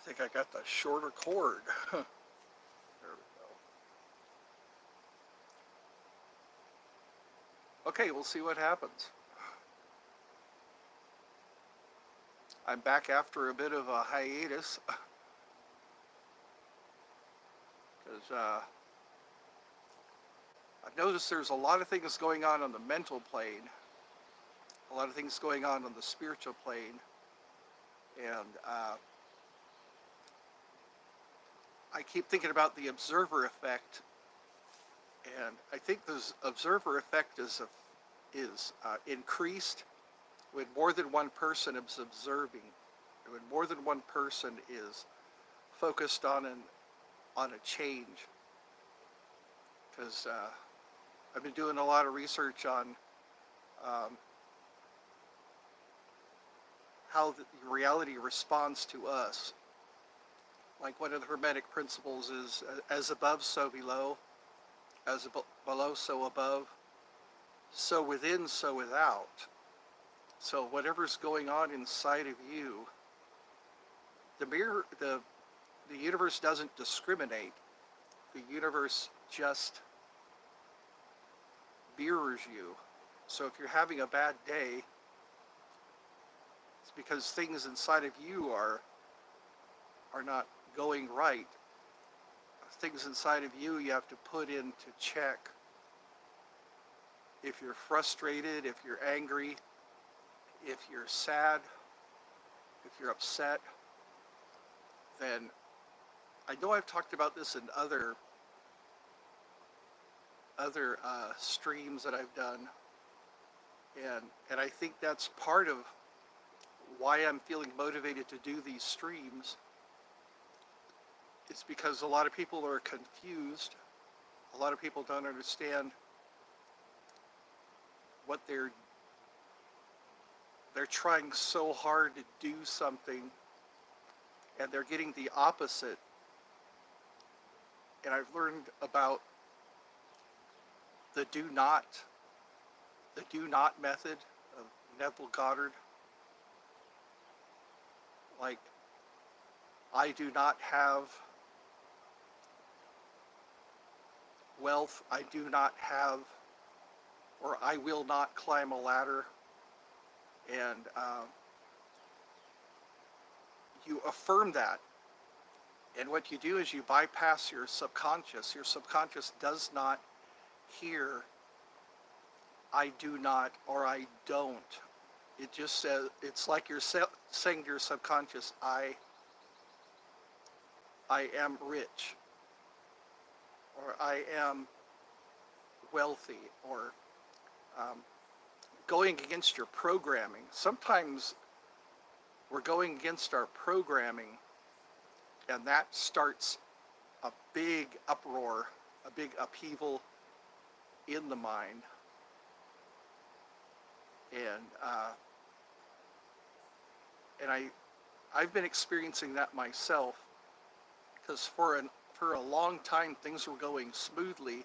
think I got the shorter cord. There we go. Okay, we'll see what happens. I'm back after a bit of a hiatus because I've noticed there's a lot of things going on the mental plane, a lot of things going on the spiritual plane, and I keep thinking about the observer effect, and I think the observer effect is increased when more than one person is observing, when more than one person is focused on a change. Because I've been doing a lot of research on um, how the reality responds to us. Like one of the Hermetic principles is as above, so below, as below, so above, so within, so without. So whatever's going on inside of you, the universe doesn't discriminate. The universe just mirrors you. So if you're having a bad day, it's because things inside of you are not going right. Things inside of you have to put into check. If you're frustrated, if you're angry, if you're sad, if you're upset, then I know I've talked about this in other streams that I've done, and I think that's part of why I'm feeling motivated to do these streams. It's because a lot of people are confused. A lot of people don't understand what they're trying so hard to do something, and they're getting the opposite. And I've learned about the do not method of Neville Goddard. Like, I do not have wealth, I do not have, or I will not climb a ladder. And you affirm that. And what you do is you bypass your subconscious. Your subconscious does not hear I do not or I don't. It just says, it's like you're saying to your subconscious, I am rich, or I am wealthy, or um, going against your programming. Sometimes we're going against our programming, and that starts a big uproar, a big upheaval in the mind. And I've been experiencing that myself, because for a long time things were going smoothly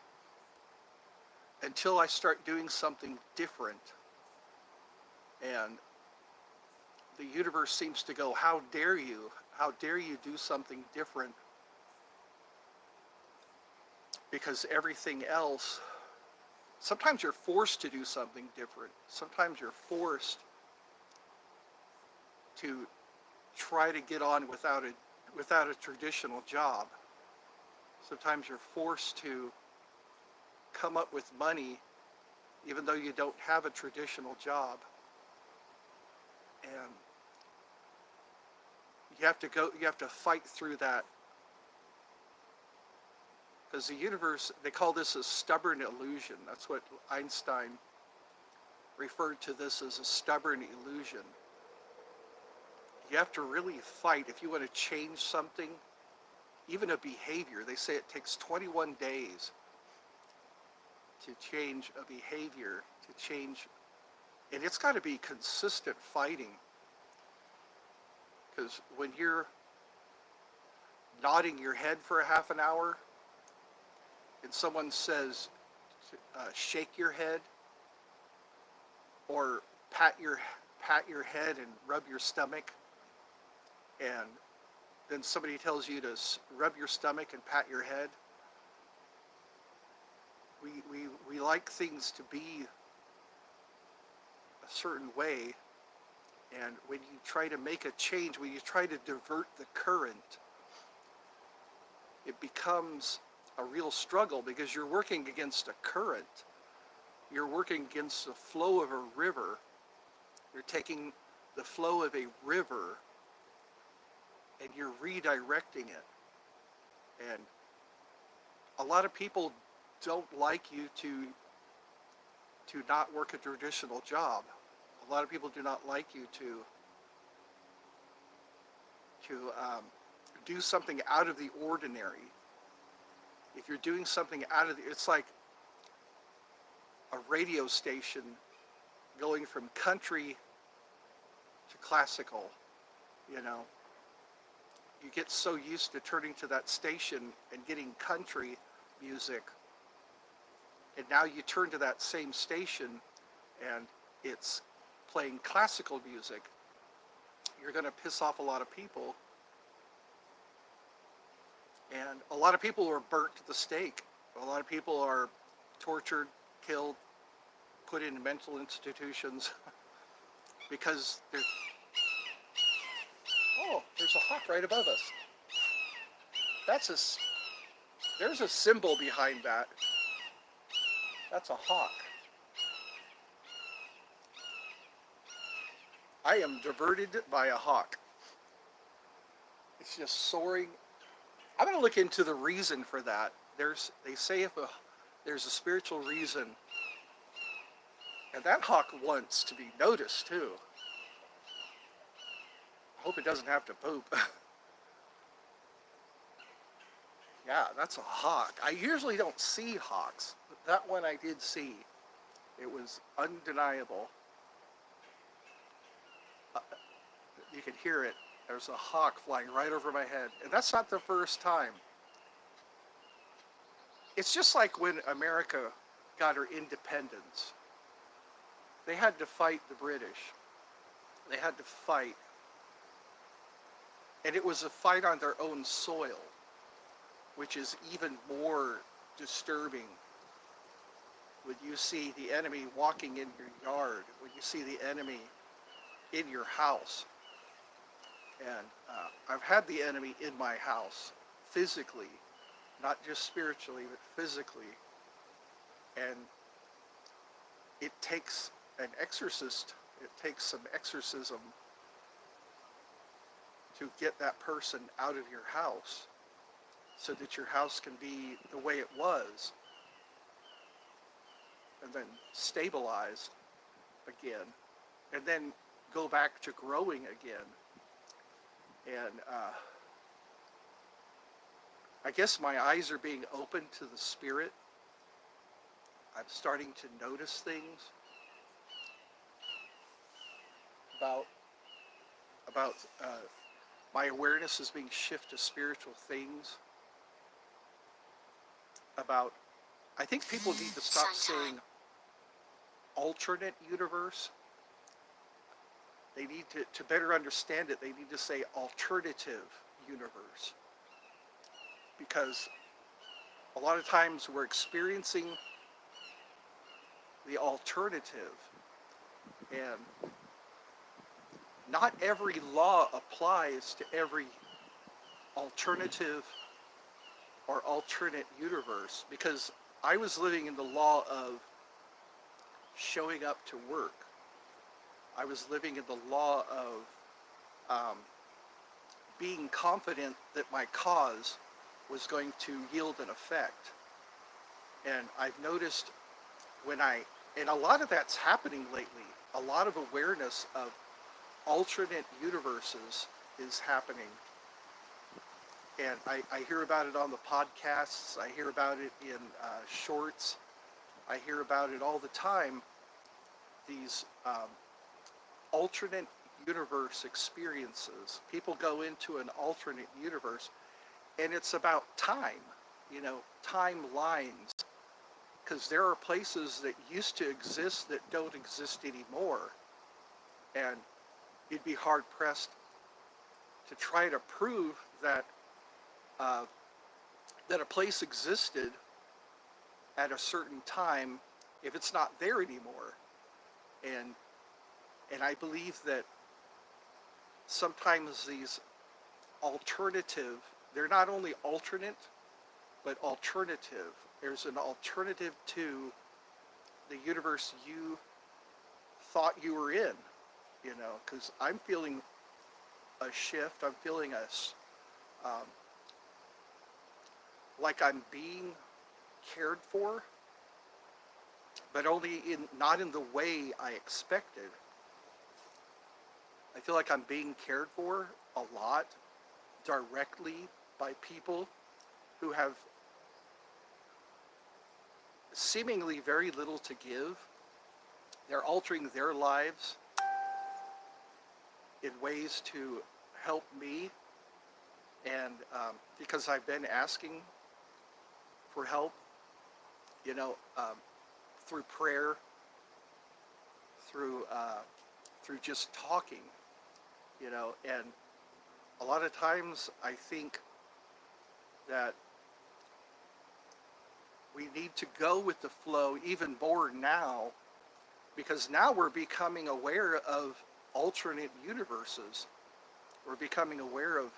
until I start doing something different, and the universe seems to go, how dare you do something different, because everything else, sometimes you're forced to do something different. Sometimes you're forced to try to get on without a traditional job. Sometimes you're forced to come up with money even though you don't have a traditional job. And you have to fight through that, because the universe, they call this a stubborn illusion. That's what Einstein referred to this as, a stubborn illusion. You have to really fight if you want to change something, even a behavior. They say it takes 21 days to change a behavior, and it's got to be consistent fighting. Because when you're nodding your head for a half an hour and someone says, shake your head, or pat your head and rub your stomach, and then somebody tells you to rub your stomach and pat your head. We like things to be a certain way, and when you try to make a change, when you try to divert the current, it becomes a real struggle because you're working against a current. You're working against the flow of a river. You're taking the flow of a river and you're redirecting it. And a lot of people don't like you to not work a traditional job. A lot of people do not like you to do something out of the ordinary. If you're doing something out of the, it's like a radio station going from country to classical, you know. You get so used to turning to that station and getting country music, and now you turn to that same station and it's playing classical music. You're going to piss off a lot of people, and a lot of people are burnt to the stake. A lot of people are tortured, killed, put in mental institutions because they're... Oh, there's a hawk right above us. There's a symbol behind that. That's a hawk. I am diverted by a hawk. It's just soaring. I'm going to look into the reason for that. They say there's a spiritual reason, and that hawk wants to be noticed too. I hope it doesn't have to poop. Yeah, that's a hawk. I usually don't see hawks, but that one I did see. It was undeniable. You could hear it. There's a hawk flying right over my head. And that's not the first time. It's just like when America got her independence. They had to fight the British. They had to fight. And it was a fight on their own soil, which is even more disturbing. When you see the enemy walking in your yard, when you see the enemy in your house. And I've had the enemy in my house physically, not just spiritually, but physically. And it takes an exorcist, it takes some exorcism to get that person out of your house so that your house can be the way it was and then stabilized again and then go back to growing again. And I guess my eyes are being opened to the spirit. I'm starting to notice things about my awareness is being shifted to spiritual things. I think people need to stop saying alternate universe. They need to better understand it. They need to say alternative universe. Because a lot of times we're experiencing the alternative, and not every law applies to every alternative or alternate universe, because I was living in the law of showing up to work. I was living in the law of being confident that my cause was going to yield an effect. And I've noticed and a lot of that's happening lately. A lot of awareness of alternate universes is happening. And I hear about it on the podcasts. I hear about it in shorts. I hear about it all the time. These alternate universe experiences. People go into an alternate universe, and it's about time, timelines. Because there are places that used to exist that don't exist anymore. And you'd be hard pressed to try to prove that uh, that a place existed at a certain time if it's not there anymore. And I believe that sometimes these alternative, they're not only alternate, but alternative. There's an alternative to the universe you thought you were in, because I'm feeling a shift. I'm feeling um, like I'm being cared for, but only not in the way I expected. I feel like I'm being cared for a lot directly by people who have seemingly very little to give. They're altering their lives in ways to help me, and because I've been asking for help, you know, um, through prayer, through just talking, and a lot of times I think that we need to go with the flow even more now, because now we're becoming aware of alternate universes. We're becoming aware of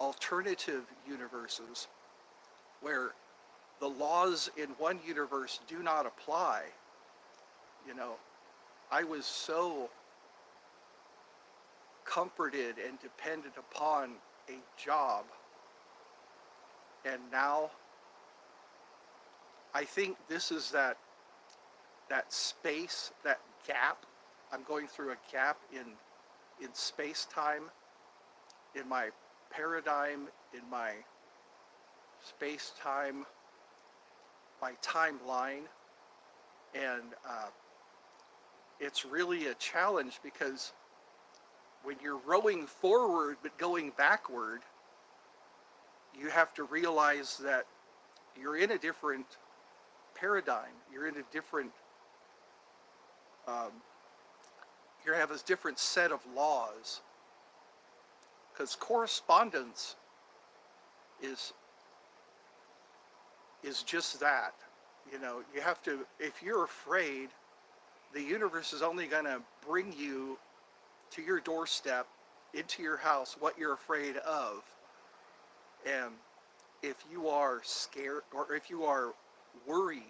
alternative universes where the laws in one universe do not apply. You know, I was so comforted and dependent upon a job, and now I think this is that space, that gap. I'm going through a gap in space time, in my paradigm, in my space time, my timeline, and it's really a challenge, because when you're rowing forward but going backward, you have to realize that you're in a different paradigm. You're in a different, um, you have a different set of laws, because correspondence is just that. You have to, if you're afraid, the universe is only going to bring you to your doorstep, into your house, what you're afraid of. And if you are scared, or if you are worried,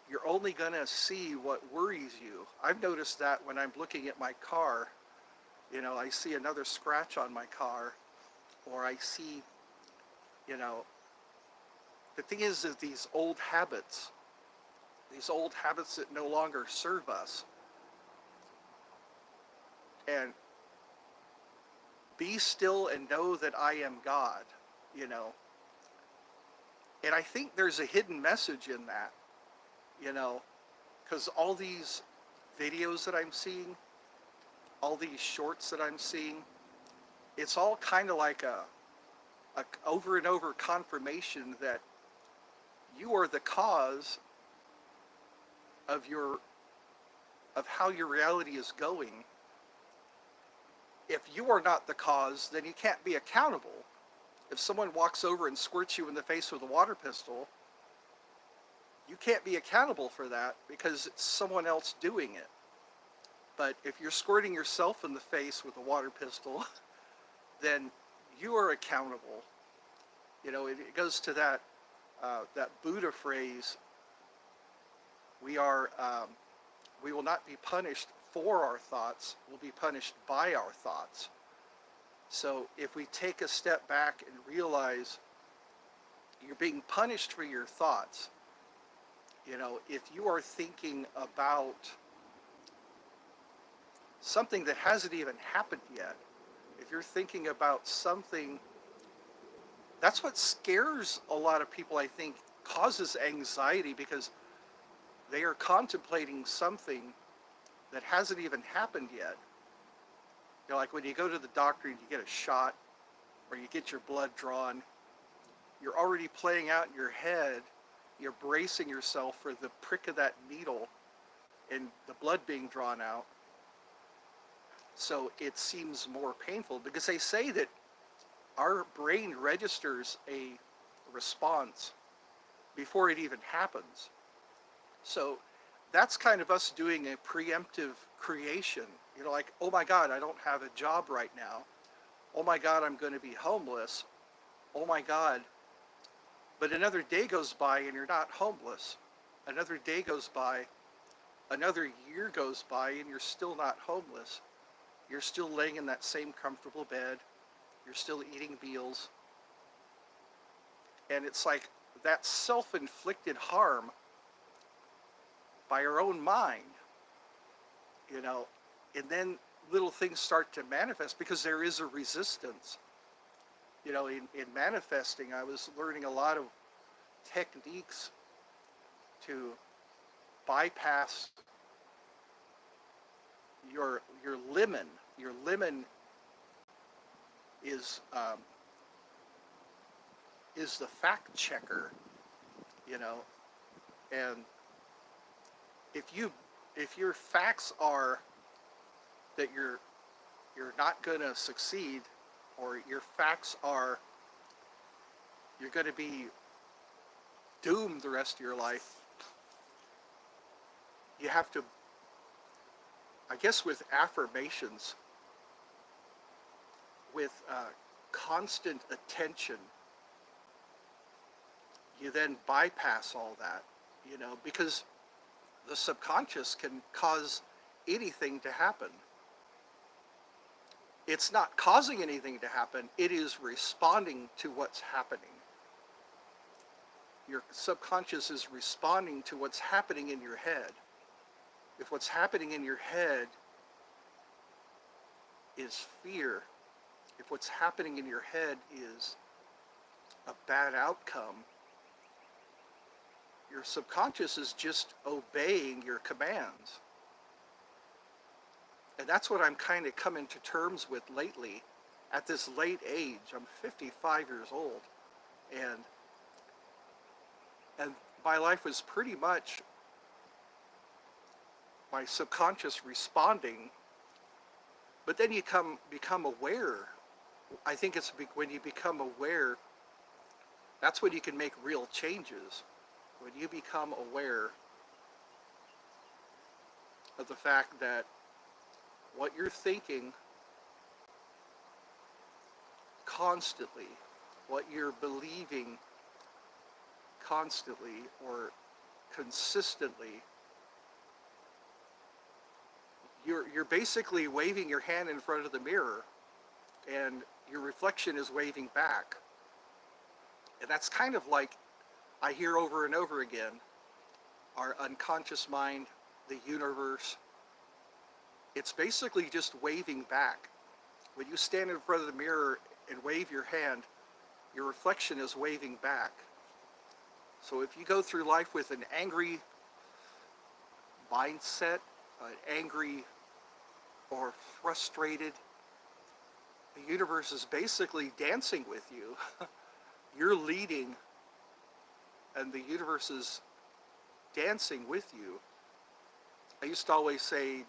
you're only going to see what worries you. I've noticed that when I'm looking at my car, I see another scratch on my car, or I see, the thing is that these old habits that no longer serve us, and be still and know that I am God, you know. And I think there's a hidden message in that, because all these videos that I'm seeing, all these shorts that I'm seeing, it's all kind of like a over and over confirmation that you are the cause of how your reality is going. If you are not the cause, then you can't be accountable. If someone walks over and squirts you in the face with a water pistol, you can't be accountable for that, because it's someone else doing it. But if you're squirting yourself in the face with a water pistol, then you are accountable. It goes to that Buddha phrase: we will not be punished for our thoughts, we'll be punished by our thoughts. So if we take a step back and realize you're being punished for your thoughts, if you are thinking about something that hasn't even happened yet, if you're thinking about something, that's what scares a lot of people, I think, causes anxiety, because they are contemplating something that hasn't even happened yet. Like when you go to the doctor and you get a shot, or you get your blood drawn, you're already playing out in your head, you're bracing yourself for the prick of that needle and the blood being drawn out. So it seems more painful because they say that our brain registers a response before it even happens. So that's kind of us doing a preemptive creation. You know, like, oh my God, I don't have a job right now. Oh my God, I'm going to be homeless. Oh my God. But another day goes by and you're not homeless. Another day goes by, another year goes by and you're still not homeless. You're still laying in that same comfortable bed. You're still eating meals. And it's like that self-inflicted harm by our own mind, you know, and then little things start to manifest because there is a resistance. You know, in manifesting, I was learning a lot of techniques to bypass your lemon. Your lemon is is the fact checker, you know, and if you if your facts are that you're not going to succeed, or your facts are you're going to be doomed the rest of your life, you have to, I guess, with affirmations, with constant attention, you then bypass all that, you know, because the subconscious can cause anything to happen. It's not causing anything to happen, it is responding to what's happening. Your subconscious is responding to what's happening in your head. If what's happening in your head is fear, if what's happening in your head is a bad outcome, your subconscious is just obeying your commands. And that's what I'm kind of coming to terms with lately at this late age. I'm 55 years old, and and my life was pretty much my subconscious responding, but then you become aware. I think it's when you become aware, that's when you can make real changes. When you become aware of the fact that what you're thinking constantly, what you're believing constantly or consistently, you're basically waving your hand in front of the mirror, and your reflection is waving back. And that's kind of like I hear over and over again, our unconscious mind, the universe, it's basically just waving back. When you stand in front of the mirror and wave your hand, your reflection is waving back. So if you go through life with an angry mindset, angry or frustrated, the universe is basically dancing with you. You're leading, and the universe is dancing with you. I used to always say,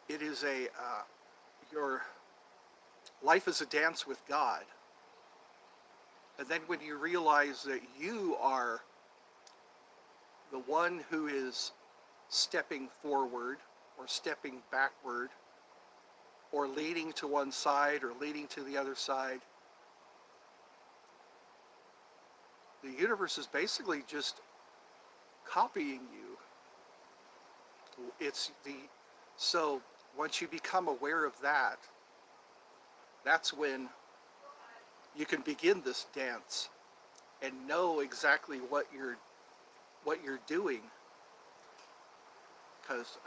it is your life is a dance with God. And then when you realize that you are the one who is stepping forward or stepping backward or leaning to one side or leaning to the other side, the universe is basically just copying you. So once you become aware of that, that's when you can begin this dance and know exactly what you're doing, because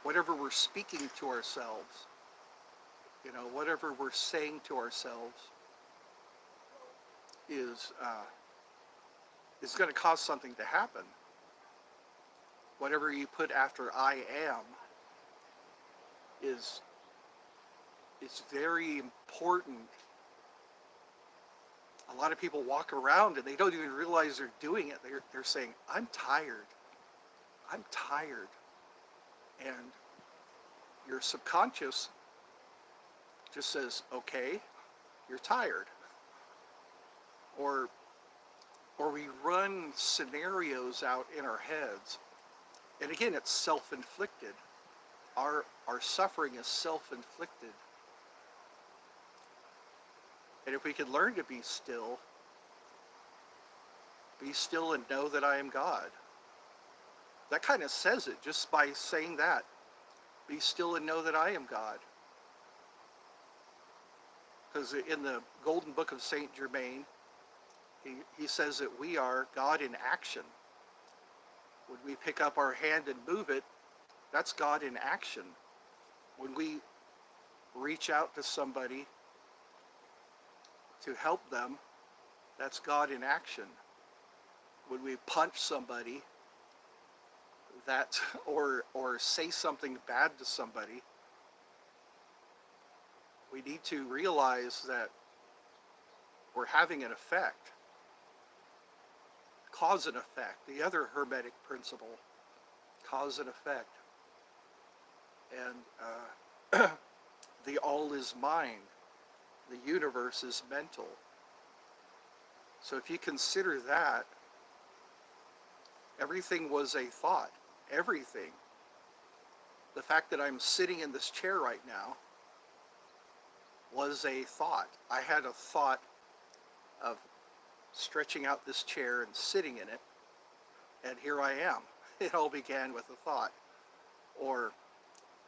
whatever we're speaking to ourselves, you know, whatever we're saying to ourselves is going to cause something to happen. Whatever you put after I am is very important. A lot of people walk around and they don't even realize they're doing it. They're saying, I'm tired. I'm tired. And your subconscious just says, okay, you're tired. Or, or we run scenarios out in our heads. And again, it's self-inflicted. Our suffering is self-inflicted. And if we could learn to be still and know that I am God. That kind of says it just by saying that. Be still and know that I am God. Because in the Golden Book of Saint Germain, he says that we are God in action. When we pick up our hand and move it, that's God in action. When we reach out to somebody to help them, that's God in action. When we punch somebody, or say something bad to somebody, we need to realize that we're having an effect. Cause and effect. The other Hermetic principle, cause and effect. And the all is mind. The universe is mental. So if you consider that, everything was a thought. Everything. The fact that I'm sitting in this chair right now was a thought. I had a thought of stretching out this chair and sitting in it, and here I am. It all began with a thought. Or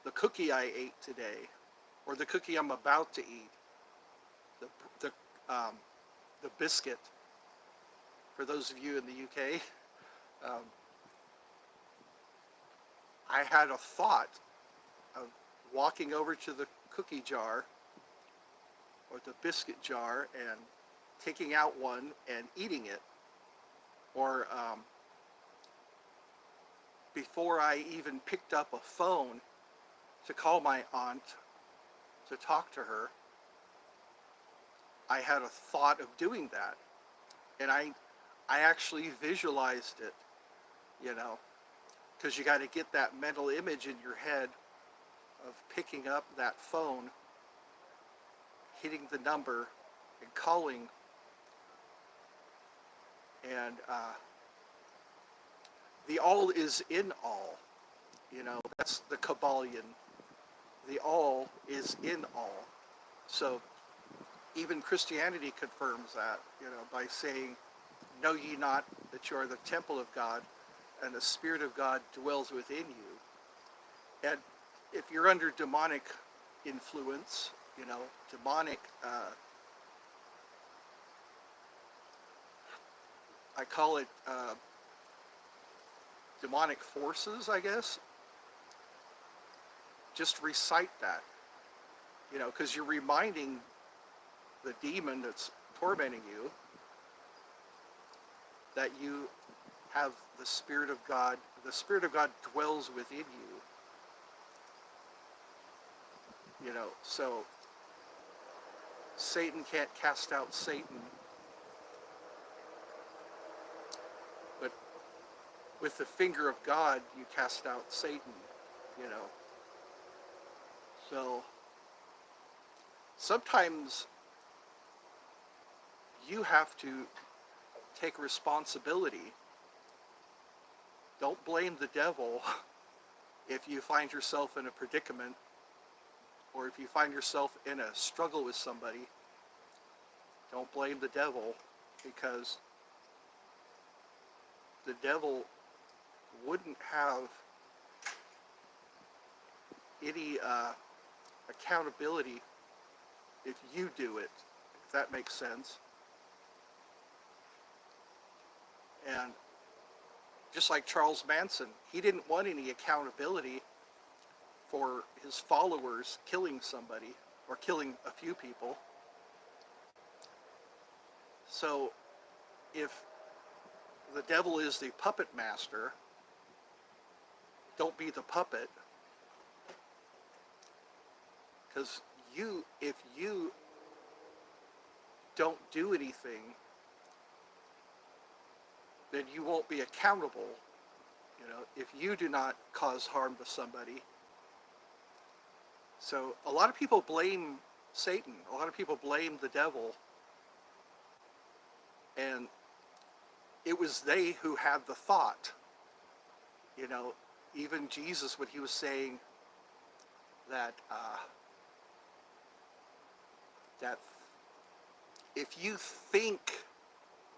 the cookie I ate today, or the cookie I'm about to eat, the biscuit. For those of you in the UK, I had a thought of walking over to the cookie jar or the biscuit jar and taking out one and eating it. Or before I even picked up a phone to call my aunt to talk to her, I had a thought of doing that. And I actually visualized it, because you got to get that mental image in your head of picking up that phone, hitting the number, and calling. And the all is in all. That's the Kabbalion. The all is in all. So even Christianity confirms that, by saying, know ye not that you are the temple of God, and the Spirit of God dwells within you. And if you're under demonic influence, demonic, I call it demonic forces, I guess, just recite that, because you're reminding the demon that's tormenting you that you have the Spirit of God. The Spirit of God dwells within you. So Satan can't cast out Satan, but with the finger of God, you cast out Satan, So sometimes you have to take responsibility. Don't blame the devil if you find yourself in a predicament, or if you find yourself in a struggle with somebody. Don't blame the devil, because the devil wouldn't have any accountability if you do it, if that makes sense. And just like Charles Manson, he didn't want any accountability for his followers killing somebody or killing a few people. So if the devil is the puppet master, don't be the puppet. Because if you don't do anything, then you won't be accountable, if you do not cause harm to somebody. So a lot of people blame Satan. A lot of people blame the devil. And it was they who had the thought. You know, even Jesus, when he was saying that that if you think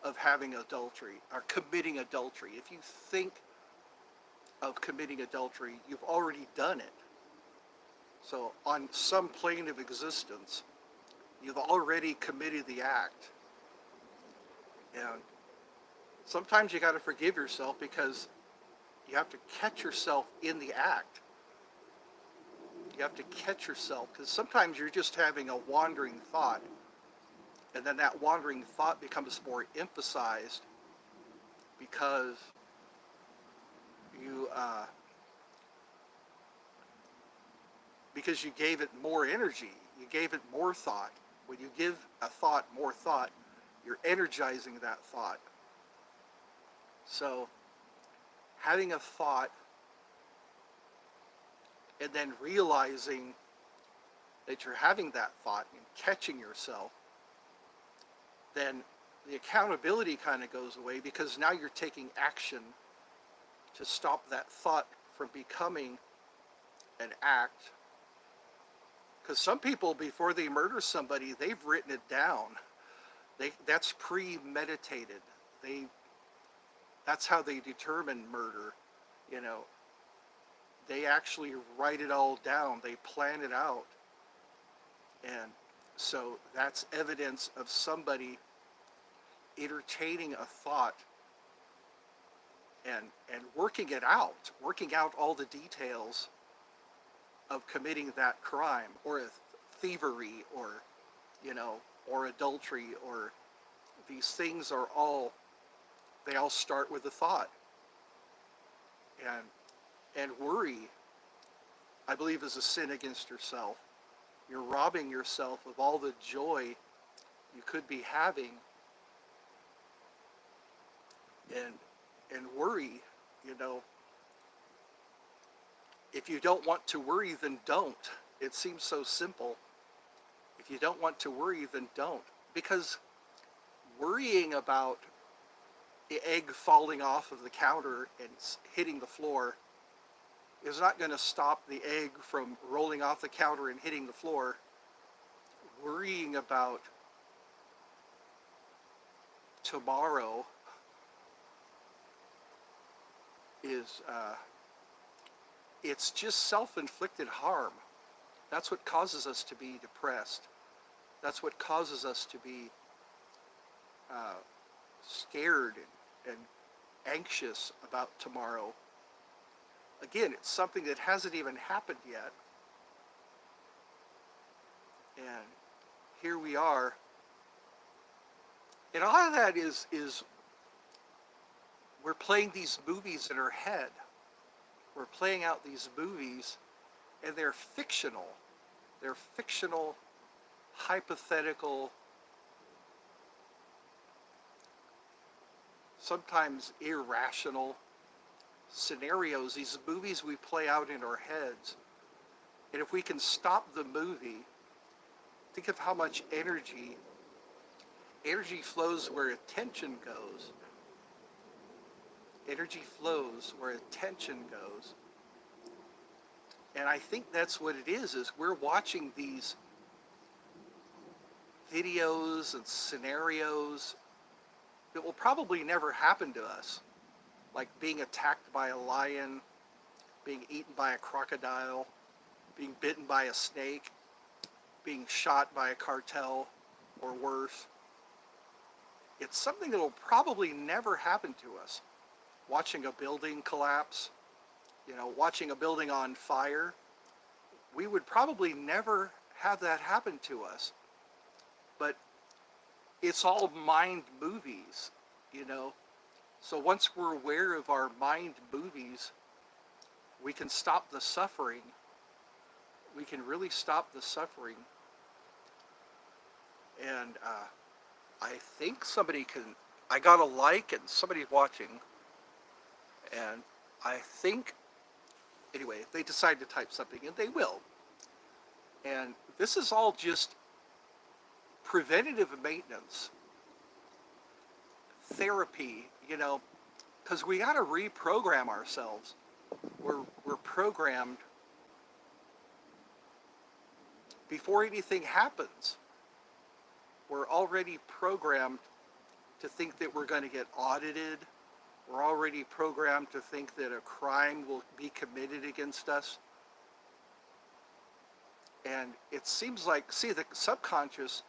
of having adultery or committing adultery, if you think of committing adultery, you've already done it. So on some plane of existence, you've already committed the act. And sometimes you got to forgive yourself because you have to catch yourself in the act. You have to catch yourself because sometimes you're just having a wandering thought, and then that wandering thought becomes more emphasized because you because you gave it more energy, you gave it more thought. When you give a thought more thought, you're energizing that thought. So having a thought and then realizing that you're having that thought and catching yourself, then the accountability kind of goes away because now you're taking action to stop that thought from becoming an act. Because some people, before they murder somebody, they've written it down. That's premeditated. That's how they determine murder. You know, they actually write it all down. They plan it out. And so that's evidence of somebody entertaining a thought and working out all the details of committing that crime, or a thievery, or or adultery, or these things they all start with a thought. And worry, I believe, is a sin against yourself. You're robbing yourself of all the joy you could be having. And worry, if you don't want to worry, then don't. It seems so simple. If you don't want to worry, then don't. Because worrying about the egg falling off of the counter and hitting the floor is not going to stop the egg from rolling off the counter and hitting the floor. Worrying about tomorrow is it's just self-inflicted harm. That's what causes us to be depressed. That's what causes us to be scared and anxious about tomorrow. Again, it's something that hasn't even happened yet. And here we are. And a lot of that is we're playing these movies in our head. We're playing out these movies, and they're fictional. They're fictional, hypothetical, sometimes irrational scenarios, these movies we play out in our heads. And if we can stop the movie, think of how much energy flows where attention goes. Energy flows where attention goes. And I think that's what it is we're watching these videos and scenarios that will probably never happen to us. Like being attacked by a lion, being eaten by a crocodile, being bitten by a snake, being shot by a cartel, or worse. It's something that will probably never happen to us. Watching a building collapse, watching a building on fire, we would probably never have that happen to us. But it's all mind movies, So once we're aware of our mind movies, we can stop the suffering. We can really stop the suffering. And I think I got a like and somebody's watching. And I think, anyway, if they decide to type something in, they will. And this is all just preventative maintenance, therapy, because we got to reprogram ourselves. We're programmed before anything happens. We're already programmed to think that we're going to get audited. We're already programmed to think that a crime will be committed against us. And it seems like, see, the subconscious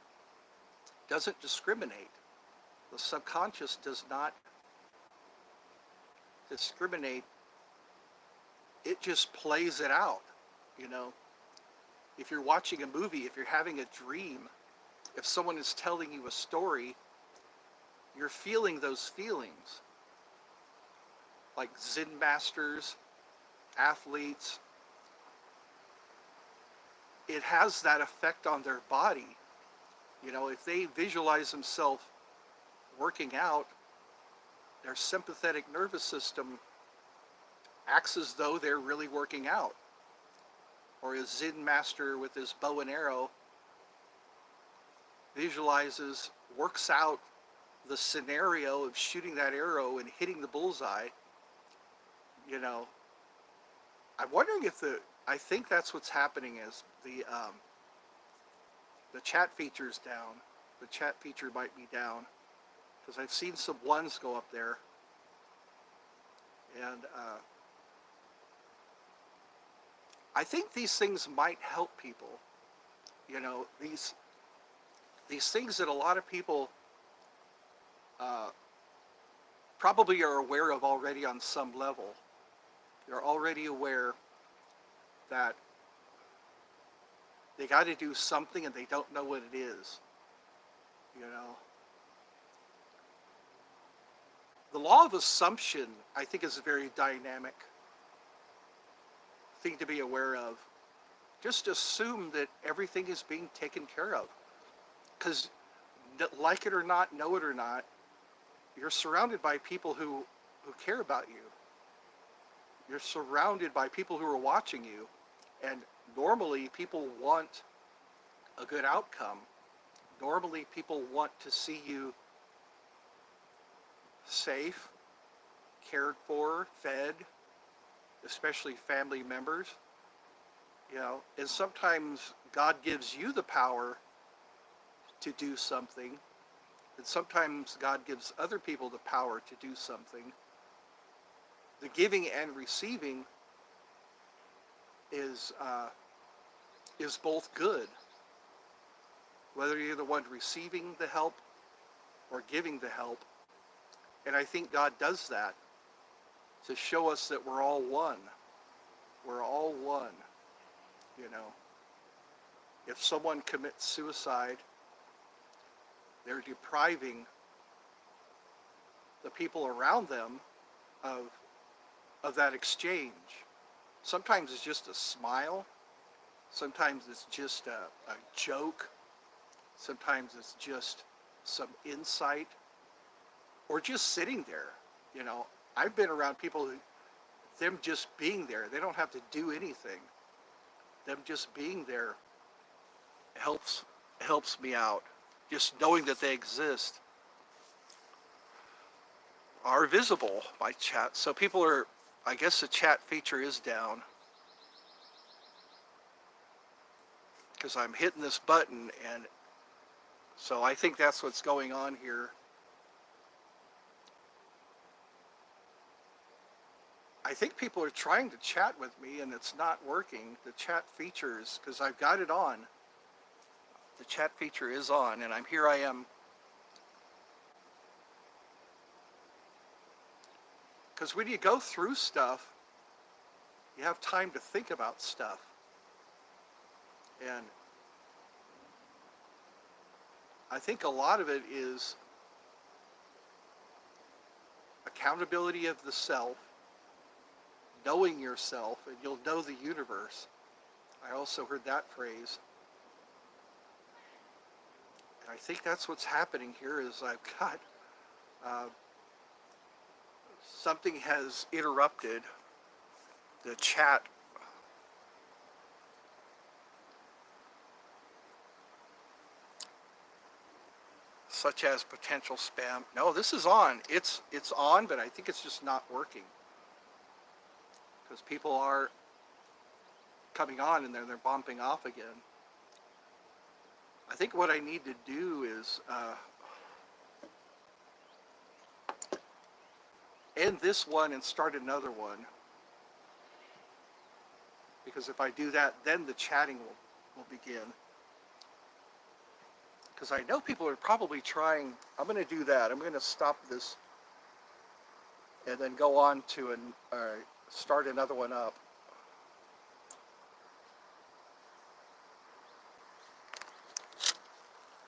doesn't discriminate. The subconscious does not discriminate. It just plays it out, you know. If you're watching a movie, if you're having a dream, if someone is telling you a story, you're feeling those feelings. Like Zen masters, athletes, it has that effect on their body. You know, if they visualize themselves working out, their sympathetic nervous system acts as though they're really working out. Or a Zen master with his bow and arrow visualizes, works out the scenario of shooting that arrow and hitting the bullseye. You know, I'm wondering if I think that's what's happening is the chat feature's down. The chat feature might be down because I've seen some ones go up there. And I think these things might help people. You know, these things that a lot of people probably are aware of already on some level. They're already aware that they got to do something and they don't know what it is. You know, the law of assumption, I think, is a very dynamic thing to be aware of. Just assume that everything is being taken care of. Because, like it or not, know it or not, you're surrounded by people who care about you. You're surrounded by people who are watching you. And normally people want a good outcome. Normally people want to see you safe, cared for, fed, especially family members. You know, and sometimes God gives you the power to do something, and sometimes God gives other people the power to do something. The giving and receiving is both good. Whether you're the one receiving the help or giving the help. And I think God does that to show us that we're all one. We're all one. You know, if someone commits suicide, they're depriving the people around them of that exchange. Sometimes it's just a smile. Sometimes it's just a joke. Sometimes it's just some insight. Or just sitting there. You know, I've been around people them just being there. They don't have to do anything. Them just being there helps me out. Just knowing that they exist are visible by chat. So people are, I guess the chat feature is down because I'm hitting this button, and so I think that's what's going on here. I think people are trying to chat with me and it's not working. The chat features, because I've got it on. The chat feature is on, and here I am. Because when you go through stuff, you have time to think about stuff. And I think a lot of it is accountability of the self, knowing yourself, and you'll know the universe. I also heard that phrase. And I think that's what's happening here is I've got something has interrupted. the chat. Such as potential spam. No, this is on. It's on, but I think it's just not working because people are coming on and then they're bumping off again. I think what I need to do is end this one and start another one, because if I do that, then the chatting will begin. Because I know people are probably trying. I'm going to do that. I'm going to stop this and then go on to start another one up.